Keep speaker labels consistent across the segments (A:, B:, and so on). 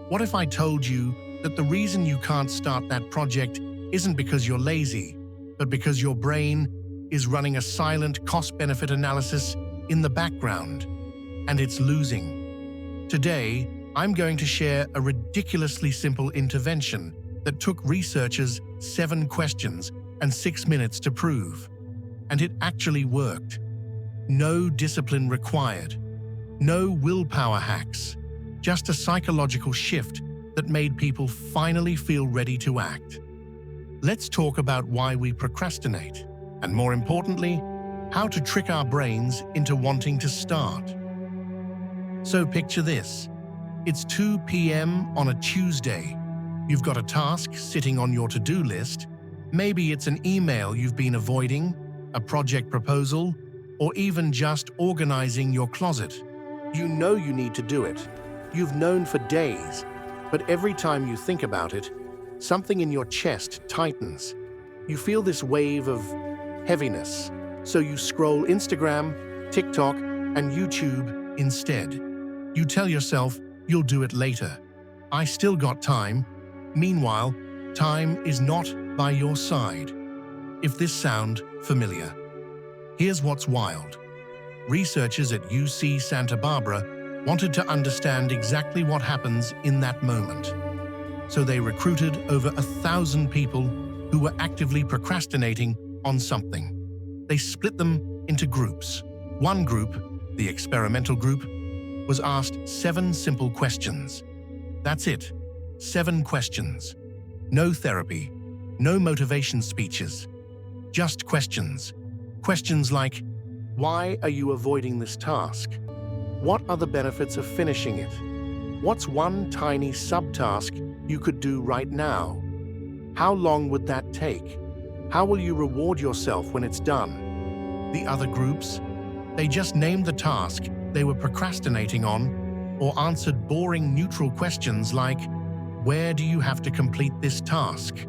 A: What if I told you that the reason you can't start that project isn't because you're lazy, but because your brain is running a silent cost-benefit analysis in the background, and it's losing? Today, I'm going to share a ridiculously simple intervention that took researchers 7 questions and 6 minutes to prove. And it actually worked. No discipline required. No willpower hacks. Just a psychological shift that made people finally feel ready to act. Let's talk about why we procrastinate, and more importantly, how to trick our brains into wanting to start. So picture this. It's 2 p.m. on a Tuesday. You've got a task sitting on your to-do list. Maybe it's an email you've been avoiding, a project proposal, or even just organizing your closet. You know you need to do it. You've known for days, but every time you think about it, something in your chest tightens. You feel this wave of heaviness, so you scroll Instagram, TikTok, and YouTube instead. You tell yourself you'll do it later. I still got time. Meanwhile, time is not by your side. If this sounds familiar, here's what's wild. Researchers at UC Santa Barbara wanted to understand exactly what happens in that moment. So they recruited over 1,000 people who were actively procrastinating on something. They split them into groups. One group, the experimental group, was asked 7 simple questions. That's it, 7 questions. No therapy, no motivation speeches, just questions. Questions like, why are you avoiding this task? What are the benefits of finishing it? What's one tiny subtask you could do right now? How long would that take? How will you reward yourself when it's done? The other groups, they just named the task they were procrastinating on or answered boring neutral questions like, where do you have to complete this task?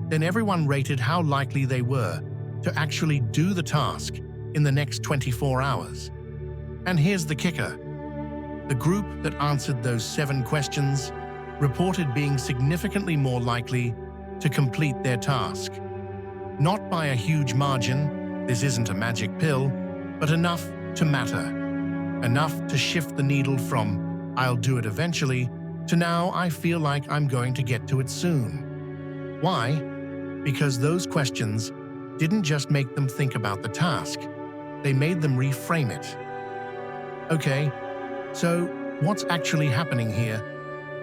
A: Then everyone rated how likely they were to actually do the task in the next 24 hours. And here's the kicker. The group that answered those 7 questions reported being significantly more likely to complete their task. Not by a huge margin, this isn't a magic pill, but enough to matter. Enough to shift the needle from, I'll do it eventually, to now I feel like I'm going to get to it soon. Why? Because those questions didn't just make them think about the task, they made them reframe it. Okay, so what's actually happening here?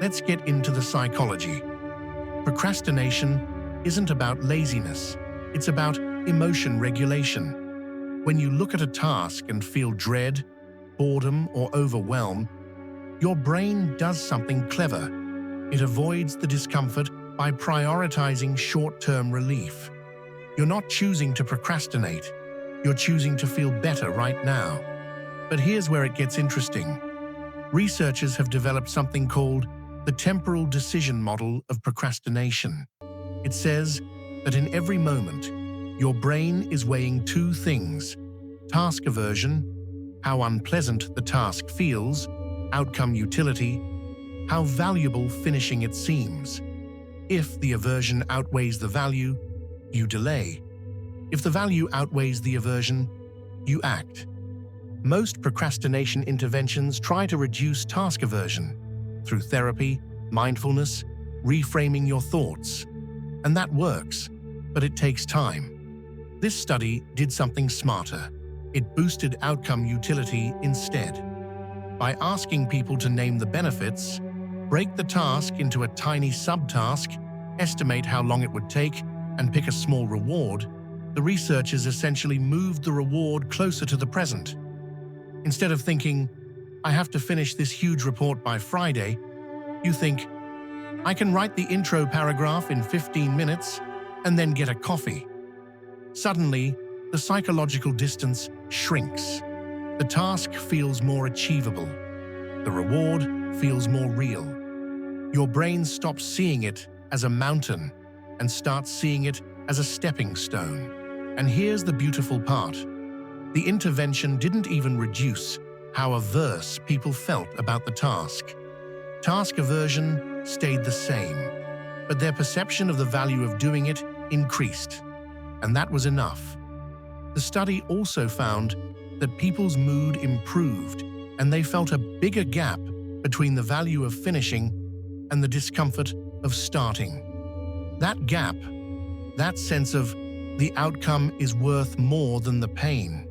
A: Let's get into the psychology. Procrastination isn't about laziness, it's about emotion regulation. When you look at a task and feel dread, boredom, or overwhelm, your brain does something clever. It avoids the discomfort by prioritizing short-term relief. You're not choosing to procrastinate, you're choosing to feel better right now. But here's where it gets interesting. Researchers have developed something called the Temporal Decision Model of procrastination. It says that in every moment, your brain is weighing 2 things: task aversion, how unpleasant the task feels, outcome utility, how valuable finishing it seems. If the aversion outweighs the value, you delay. If the value outweighs the aversion, you act. Most procrastination interventions try to reduce task aversion through therapy, mindfulness, reframing your thoughts. And that works, but it takes time. This study did something smarter. It boosted outcome utility instead. By asking people to name the benefits, break the task into a tiny subtask, estimate how long it would take, and pick a small reward, the researchers essentially moved the reward closer to the present. Instead of thinking, I have to finish this huge report by Friday, you think, I can write the intro paragraph in 15 minutes and then get a coffee. Suddenly, the psychological distance shrinks. The task feels more achievable. The reward feels more real. Your brain stops seeing it as a mountain and starts seeing it as a stepping stone. And here's the beautiful part. The intervention didn't even reduce how averse people felt about the task. Task aversion stayed the same, but their perception of the value of doing it increased, and that was enough. The study also found that people's mood improved, and they felt a bigger gap between the value of finishing and the discomfort of starting. That gap, that sense of the outcome is worth more than the pain,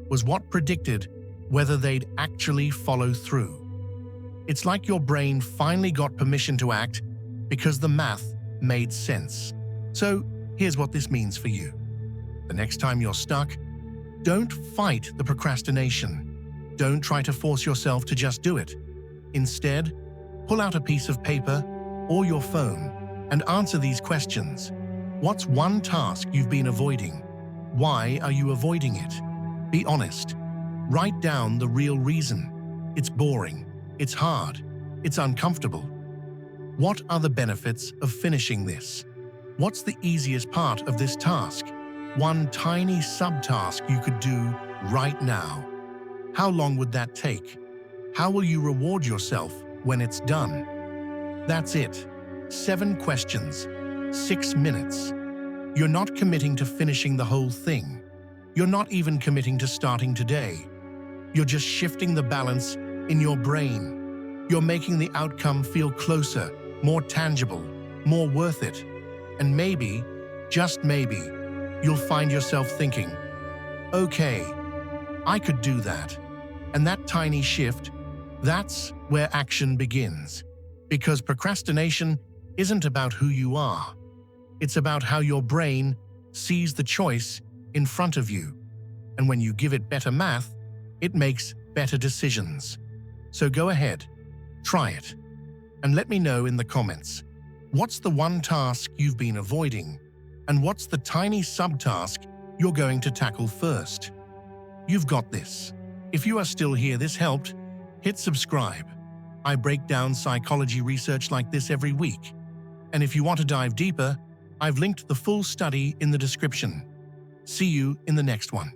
A: was what predicted whether they'd actually follow through. It's like your brain finally got permission to act because the math made sense. So here's what this means for you. The next time you're stuck, don't fight the procrastination. Don't try to force yourself to just do it. Instead, pull out a piece of paper or your phone and answer these questions. What's one task you've been avoiding? Why are you avoiding it? Be honest. Write down the real reason. It's boring. It's hard. It's uncomfortable. What are the benefits of finishing this? What's the easiest part of this task? One tiny subtask you could do right now. How long would that take? How will you reward yourself when it's done? That's it. 7 questions, 6 minutes. You're not committing to finishing the whole thing. You're not even committing to starting today. You're just shifting the balance in your brain. You're making the outcome feel closer, more tangible, more worth it. And maybe, just maybe, you'll find yourself thinking, okay, I could do that. And that tiny shift, that's where action begins. Because procrastination isn't about who you are. It's about how your brain sees the choice in front of you. And when you give it better math, it makes better decisions. So go ahead, try it, and let me know in the comments. What's the one task you've been avoiding? And what's the tiny subtask you're going to tackle first? You've got this. If you are still here, this helped, hit subscribe. I break down psychology research like this every week. And if you want to dive deeper, I've linked the full study in the description. See you in the next one.